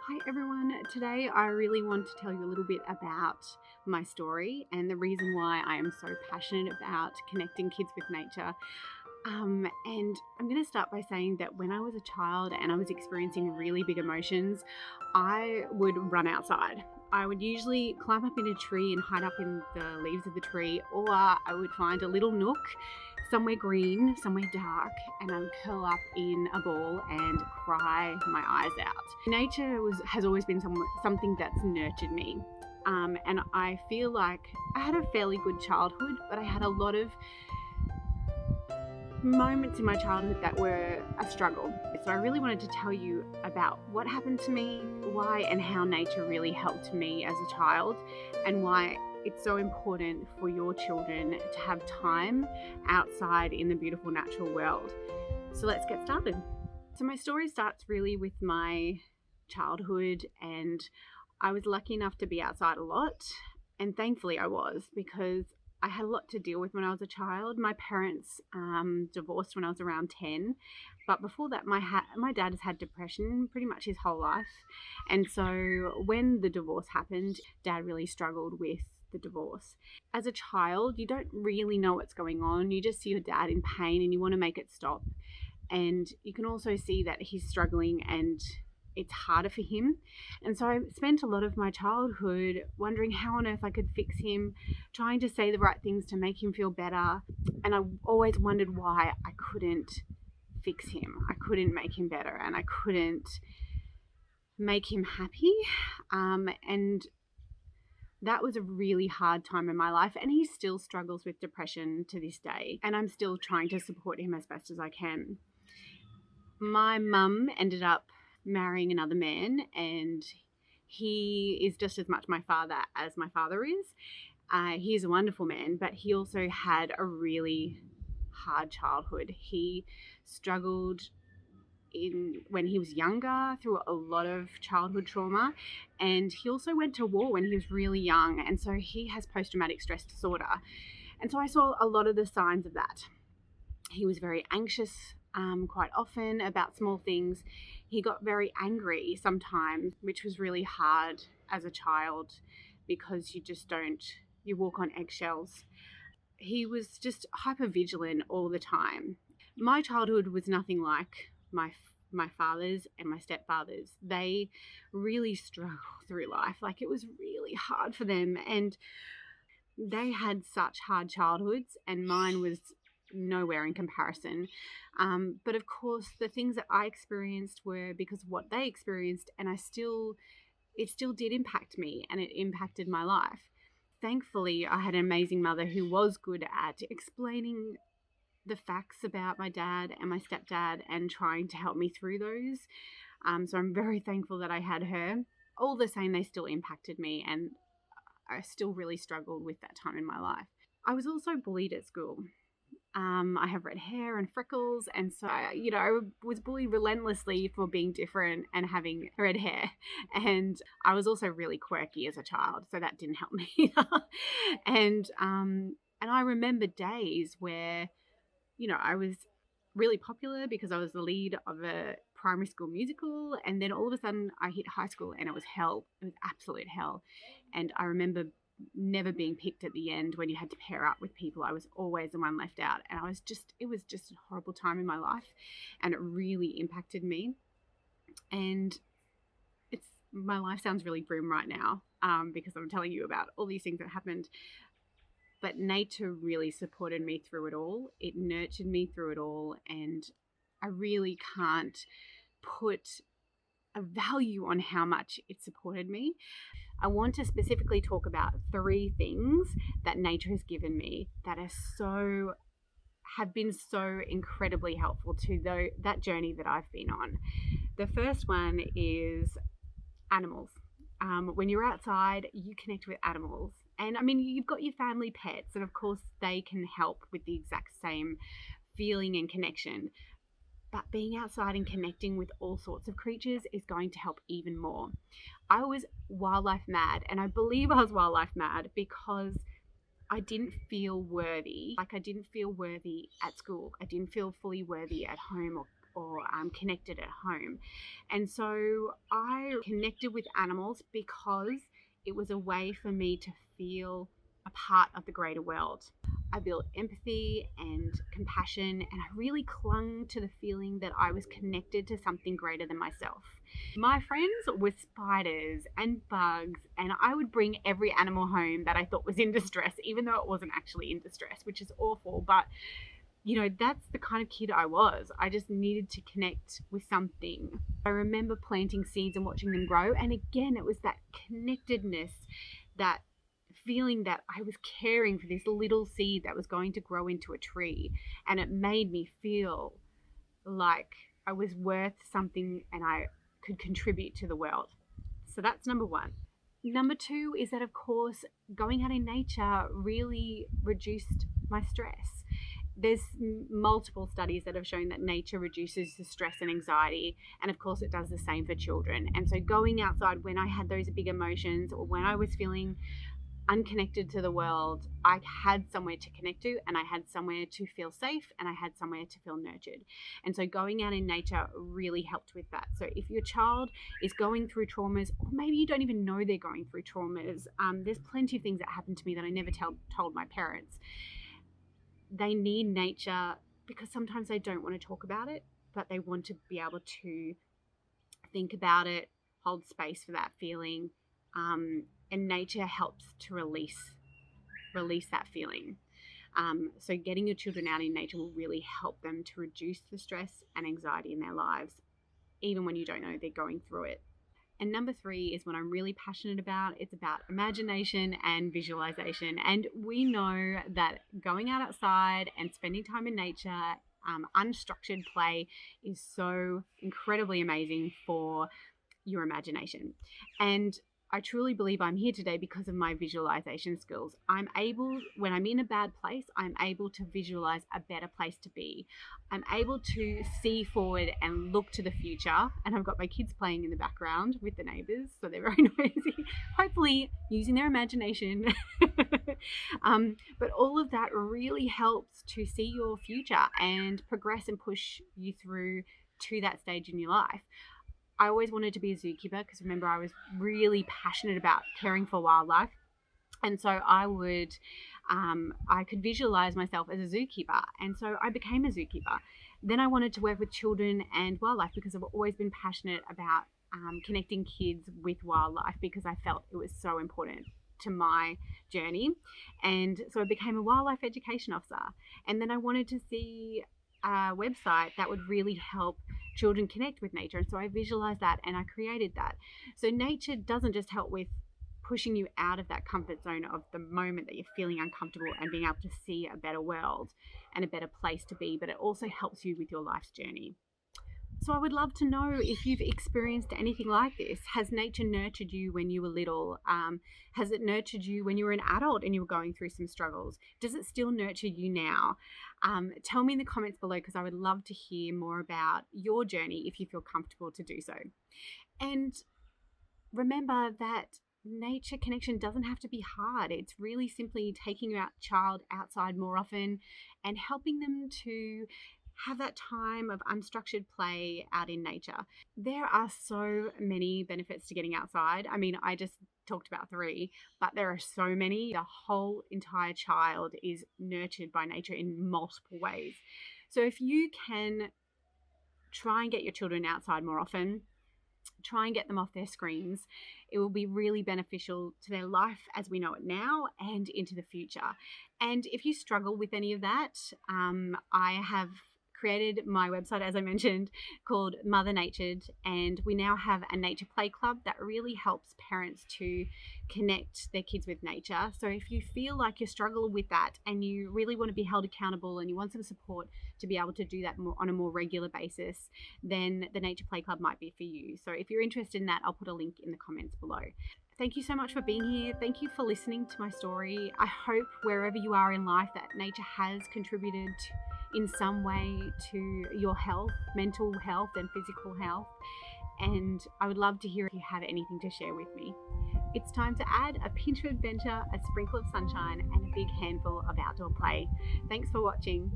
Hi everyone. Today I really want to tell you a little bit about my story and the reason why I am so passionate about connecting kids with nature. And I'm going to start by saying that when I was a child and I was experiencing really big emotions, I would run outside. I would usually climb up in a tree and hide up in the leaves of the tree, or I would find a little nook somewhere green, somewhere dark, and I would curl up in a ball and cry my eyes out. Has always been something that's nurtured me. And I feel like I had a fairly good childhood, but I had a lot of moments in my childhood that were a struggle. So I really wanted to tell you about what happened to me, why and how nature really helped me as a child, and why it's so important for your children to have time outside in the beautiful natural world. So let's get started. So my story starts really with my childhood, and I was lucky enough to be outside a lot, and thankfully I was, because I had a lot to deal with when I was a child. My parents divorced when I was around 10, but before that my dad has had depression pretty much his whole life, and so when the divorce happened, Dad really struggled with the divorce. As a child, you don't really know what's going on. You just see your dad in pain and you want to make it stop, and you can also see that he's struggling and it's harder for him. And so I spent a lot of my childhood wondering how on earth I could fix him, trying to say the right things to make him feel better. And I always wondered why I couldn't fix him. I couldn't make him better, and I couldn't make him happy. And that was a really hard time in my life, and he still struggles with depression to this day, and I'm still trying to support him as best as I can. My mum ended up marrying another man, and he is just as much my father as my father is. He is a wonderful man, but he also had a really hard childhood. He struggled when he was younger through a lot of childhood trauma, and he also went to war when he was really young, and so he has post-traumatic stress disorder. And so I saw a lot of the signs of that. He was very anxious quite often about small things. He got very angry sometimes, which was really hard as a child because you walk on eggshells. He was just hyper vigilant all the time. My childhood was nothing like my father's and my stepfather's. They really struggled through life. Like, it was really hard for them, and they had such hard childhoods, and mine was nowhere in comparison. But of course, the things that I experienced were because of what they experienced, and it still did impact me, and it impacted my life. Thankfully, I had an amazing mother who was good at explaining the facts about my dad and my stepdad and trying to help me through those. So I'm very thankful that I had her. All the same, they still impacted me, and I still really struggled with that time in my life. I was also bullied at school. I have red hair and freckles, and so I was bullied relentlessly for being different and having red hair. And I was also really quirky as a child, so that didn't help me either. And I remember days where I was really popular because I was the lead of a primary school musical, and then all of a sudden I hit high school and it was hell. It was absolute hell. And I remember never being picked at the end when you had to pair up with people. I was always the one left out, and it was just a horrible time in my life, and it really impacted me. And my life sounds really grim right now, because I'm telling you about all these things that happened, but nature really supported me through it all. It nurtured me through it all, and I really can't put a value on how much it supported me. I want to specifically talk about 3 things that nature has given me that have been so incredibly helpful to that journey that I've been on. The first one is animals. When you're outside, you connect with animals. And I mean, you've got your family pets, and of course they can help with the exact same feeling and connection. But being outside and connecting with all sorts of creatures is going to help even more. I was wildlife mad, and I believe I was wildlife mad because I didn't feel worthy. Like, I didn't feel worthy at school. I didn't feel fully worthy at home or connected at home. And so I connected with animals because it was a way for me to feel a part of the greater world. I built empathy and compassion, and I really clung to the feeling that I was connected to something greater than myself. My friends were spiders and bugs, and I would bring every animal home that I thought was in distress, even though it wasn't actually in distress, which is awful. But that's the kind of kid I was. I just needed to connect with something. I remember planting seeds and watching them grow. And again, it was that connectedness, that feeling that I was caring for this little seed that was going to grow into a tree. And it made me feel like I was worth something and I could contribute to the world. So that's number one. Number two is that, of course, going out in nature really reduced my stress. There's multiple studies that have shown that nature reduces the stress and anxiety, and of course it does the same for children. And so going outside when I had those big emotions or when I was feeling unconnected to the world, I had somewhere to connect to, and I had somewhere to feel safe, and I had somewhere to feel nurtured. And so going out in nature really helped with that. So if your child is going through traumas, or maybe you don't even know they're going through traumas, there's plenty of things that happened to me that I never told my parents. They need nature because sometimes they don't want to talk about it, but they want to be able to think about it, hold space for that feeling, and nature helps to release that feeling. So getting your children out in nature will really help them to reduce the stress and anxiety in their lives, even when you don't know they're going through it. And number three is what I'm really passionate about. It's about imagination and visualization. And we know that going outside and spending time in nature, unstructured play, is so incredibly amazing for your imagination. And I truly believe I'm here today because of my visualization skills. I'm able, when I'm in a bad place, I'm able to visualize a better place to be. I'm able to see forward and look to the future. And I've got my kids playing in the background with the neighbors, so they're very noisy, hopefully using their imagination. But all of that really helps to see your future and progress and push you through to that stage in your life. I always wanted to be a zookeeper because, remember, I was really passionate about caring for wildlife. And so I could visualize myself as a zookeeper. And so I became a zookeeper. Then I wanted to work with children and wildlife because I've always been passionate about connecting kids with wildlife because I felt it was so important to my journey. And so I became a wildlife education officer. And then I wanted to see a website that would really help children connect with nature. And so I visualized that and I created that. So nature doesn't just help with pushing you out of that comfort zone of the moment that you're feeling uncomfortable and being able to see a better world and a better place to be, but it also helps you with your life's journey. So I would love to know if you've experienced anything like this. Has nature nurtured you when you were little? Has it nurtured you when you were an adult and you were going through some struggles? Does it still nurture you now? Tell me in the comments below because I would love to hear more about your journey if you feel comfortable to do so. And remember that nature connection doesn't have to be hard. It's really simply taking your child outside more often and helping them to have that time of unstructured play out in nature. There are so many benefits to getting outside. I mean, I just talked about 3, but there are so many. The whole entire child is nurtured by nature in multiple ways. So if you can try and get your children outside more often, try and get them off their screens, it will be really beneficial to their life as we know it now and into the future. And if you struggle with any of that, I have created my website, as I mentioned, called Mother Natured, and we now have a nature play club that really helps parents to connect their kids with nature. So if you feel like you struggle with that and you really want to be held accountable and you want some support to be able to do that on a more regular basis, then the Nature Play Club might be for you. So if you're interested in that, I'll put a link in the comments below. Thank you so much for being here. Thank you for listening to my story. I hope wherever you are in life that nature has contributed in some way to your health, mental health and physical health. And I would love to hear if you have anything to share with me. It's time to add a pinch of adventure, a sprinkle of sunshine, and a big handful of outdoor play. Thanks for watching.